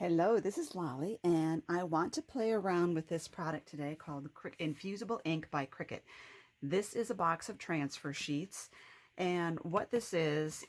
Hello, this is Lolly, and I want to play around with this product today called Infusible Ink by Cricut. This is a box of transfer sheets, and what this is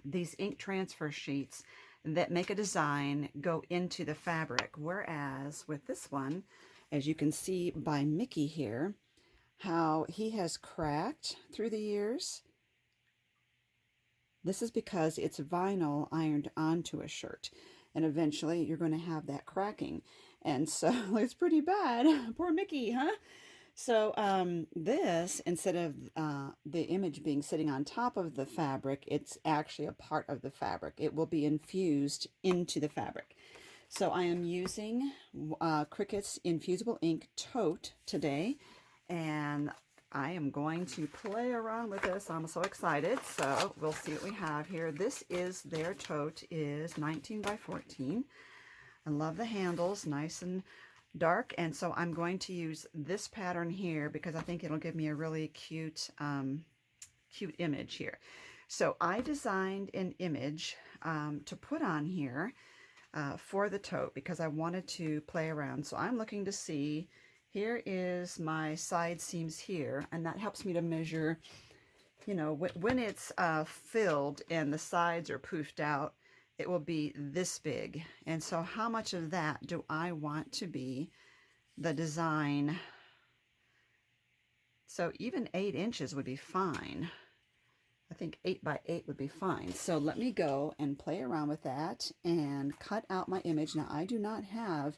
these ink transfer sheets that make a design go into the fabric, whereas with this one, as you can see by Mickey here, how he has cracked through the years. This is because it's vinyl ironed onto a shirt, and eventually you're going to have that cracking. And so it's pretty bad. Poor Mickey, huh? So this, instead of the image being sitting on top of the fabric, it's actually a part of the fabric. It will be infused into the fabric. So I am using Cricut's Infusible Ink Tote today, and I am going to play around with this. I'm so excited. So we'll see what we have here. This is their tote, is 19 by 14. I love the handles, nice and dark. And so I'm going to use this pattern here because I think it'll give me a really cute, cute image here. So I designed an image to put on here for the tote because I wanted to play around. So I'm looking to see, here is my side seams here, and that helps me to measure, you know, when it's filled and the sides are poofed out, it will be this big. And so how much of that do I want to be the design? So even 8 inches would be fine. I think 8 by 8 would be fine. So let me go and play around with that and cut out my image. Now I do not have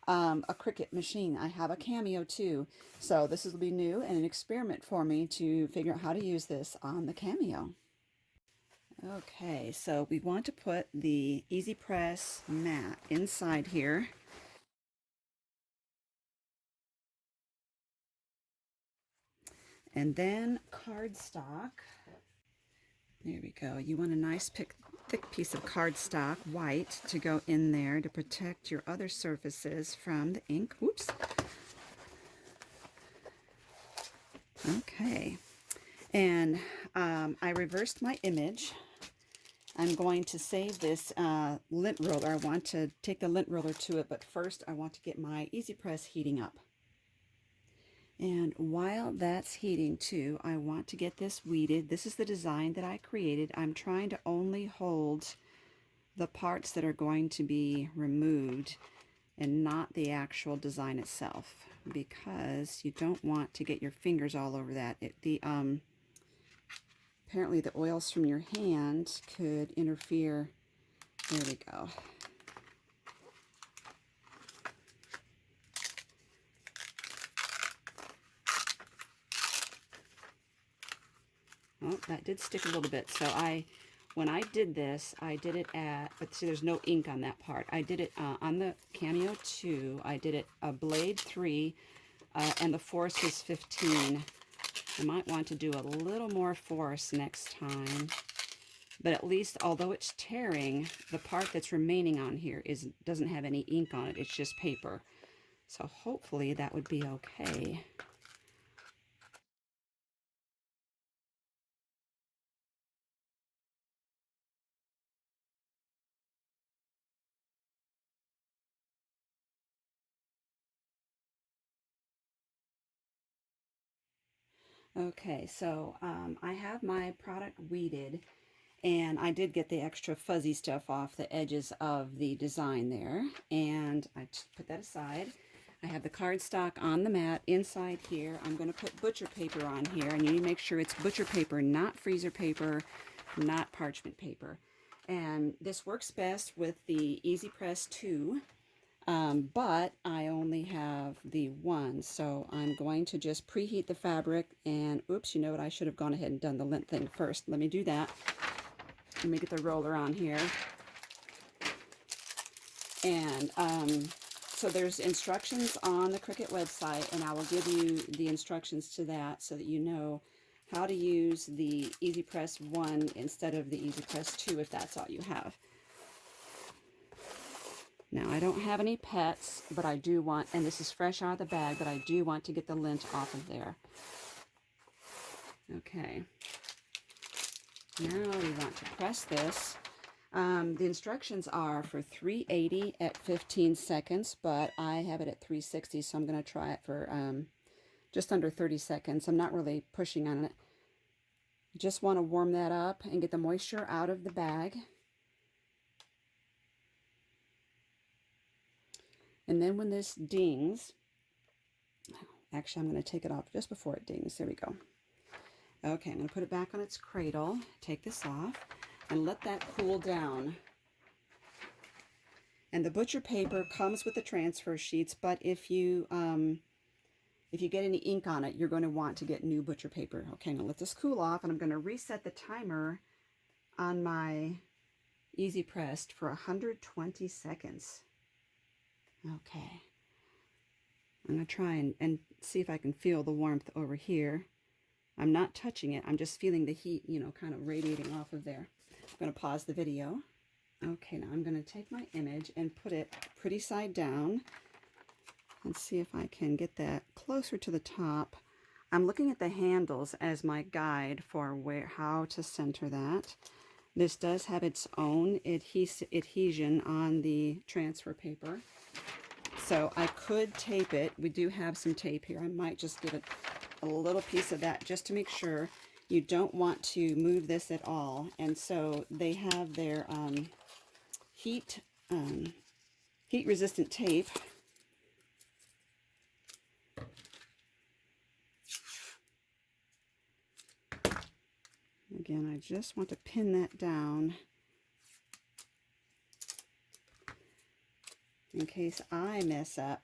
a Cricut machine. I have a CAMEO too. So this will be new and an experiment for me to figure out how to use this on the CAMEO. Okay, so we want to put the easypress mat inside here. And then cardstock. There we go. You want a nice thick piece of cardstock, white, to go in there to protect your other surfaces from the ink. Oops. Okay. And I reversed my image. I'm going to save this lint roller. I want to take the lint roller to it, but first I want to get my easypress heating up. And while that's heating too, I want to get this weeded. This is the design that I created. I'm trying to only hold the parts that are going to be removed and not the actual design itself, because you don't want to get your fingers all over that. Apparently the oils from your hand could interfere. There we go. Oh, that did stick a little bit. So when I did this, I did it at, but see, there's no ink on that part. I did it on the CAMEO 2. I did it a blade 3, and the force was 15. I might want to do a little more force next time. But at least, although it's tearing, the part that's remaining on here doesn't have any ink on it. It's just paper. So hopefully that would be okay. Okay, so I have my product weeded, and I did get the extra fuzzy stuff off the edges of the design there, and I put that aside. I have the cardstock on the mat inside here. I'm going to put butcher paper on here, and you need to make sure it's butcher paper, not freezer paper, not parchment paper. And this works best with the easypress 2. But I only have the 1, so I'm going to just preheat the fabric, and oops, you know what, I should have gone ahead and done the lint thing first. Let me do that. Let me get the roller on here. And so there's instructions on the Cricut website, and I will give you the instructions to that so that you know how to use the easypress 1 instead of the easypress 2 if that's all you have. Now, I don't have any pets, but I do want, and this is fresh out of the bag, but I do want to get the lint off of there. Okay. Now we want to press this The instructions are for 380 at 15 seconds, but I have it at 360, so I'm going to try it for just under 30 seconds. I'm not really pushing on it. Just want to warm that up and get the moisture out of the bag. And then when this dings, actually I'm going to take it off just before it dings. There we go. Okay, I'm going to put it back on its cradle, take this off, and let that cool down. And the butcher paper comes with the transfer sheets, but if you get any ink on it, you're going to want to get new butcher paper. Okay, now let this cool off, and I'm going to reset the timer on my easypress for 120 seconds. Okay. I'm going to try and see if I can feel the warmth over here. I'm not touching it. I'm just feeling the heat, you know, kind of radiating off of there. I'm going to pause the video. Okay, now I'm going to take my image and put it pretty side down and see if I can get that closer to the top. I'm looking at the handles as my guide for how to center that. This does have its own adhesion on the transfer paper. So I could tape it. We do have some tape here. I might just give it a little piece of that just to make sure. You don't want to move this at all. And so they have their heat resistant tape. Again, I just want to pin that down in case I mess up.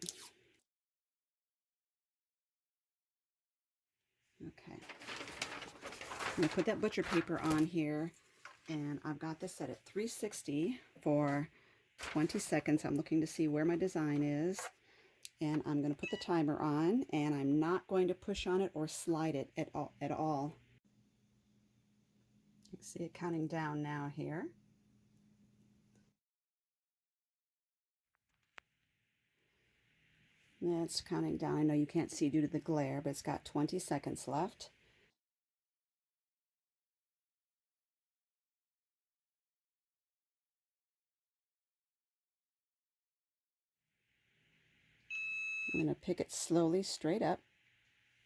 Okay. I'm going to put that butcher paper on here, and I've got this set at 360 for 20 seconds. I'm looking to see where my design is, and I'm going to put the timer on, and I'm not going to push on it or slide it at all. You can see it counting down now here. It's counting down. I know you can't see due to the glare, but it's got 20 seconds left. I'm going to pick it slowly straight up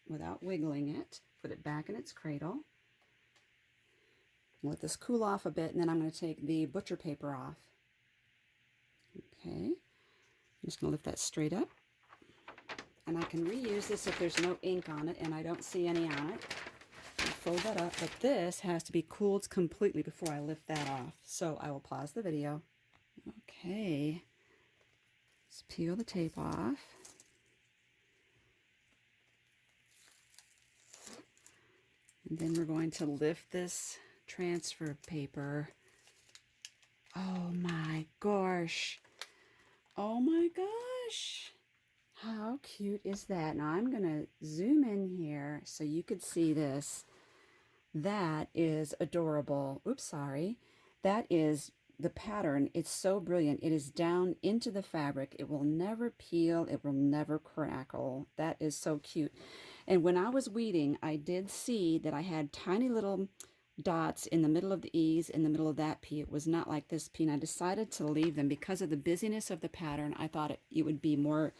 without wiggling it. Put it back in its cradle. Let this cool off a bit, and then I'm going to take the butcher paper off. Okay. I'm just going to lift that straight up. And I can reuse this if there's no ink on it, and I don't see any on it. I'll fold that up, but this has to be cooled completely before I lift that off. So I will pause the video. Okay. Let's peel the tape off. And then we're going to lift this transfer paper. Oh my gosh. Oh my gosh. How cute is that? Now I'm going to zoom in here so you could see this. That is adorable. Oops, sorry. That is the pattern. It's so brilliant. It is down into the fabric. It will never peel. It will never crackle. That is so cute. And when I was weeding, I did see that I had tiny little dots in the middle of the E's, in the middle of that P. It was not like this P, and I decided to leave them because of the busyness of the pattern. I thought it would be more,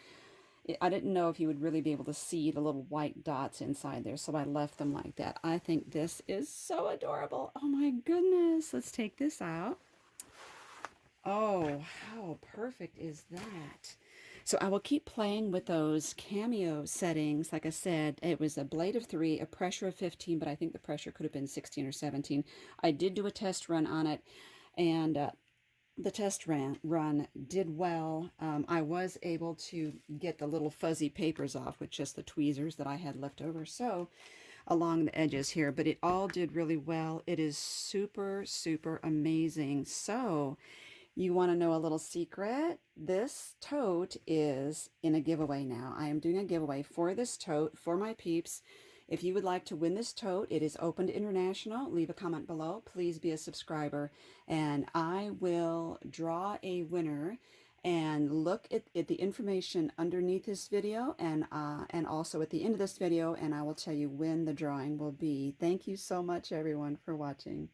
I didn't know if you would really be able to see the little white dots inside there, so I left them like that. I think this is so adorable. Oh my goodness. Let's take this out. Oh, how perfect is that? So I will keep playing with those Cameo settings. Like I said, it was a blade of 3, a pressure of 15, but I think the pressure could have been 16 or 17. I did do a test run on it, and the test run did well. I was able to get the little fuzzy papers off with just the tweezers that I had left over, so along the edges here, but it all did really well. It is super, super amazing. So you want to know a little secret? This tote is in a giveaway now. I am doing a giveaway for this tote for my peeps. If you would like to win this tote, it is open to international. Leave a comment below. Please be a subscriber, and I will draw a winner. And look at the information underneath this video, and also at the end of this video, and I will tell you when the drawing will be. Thank you so much, everyone, for watching.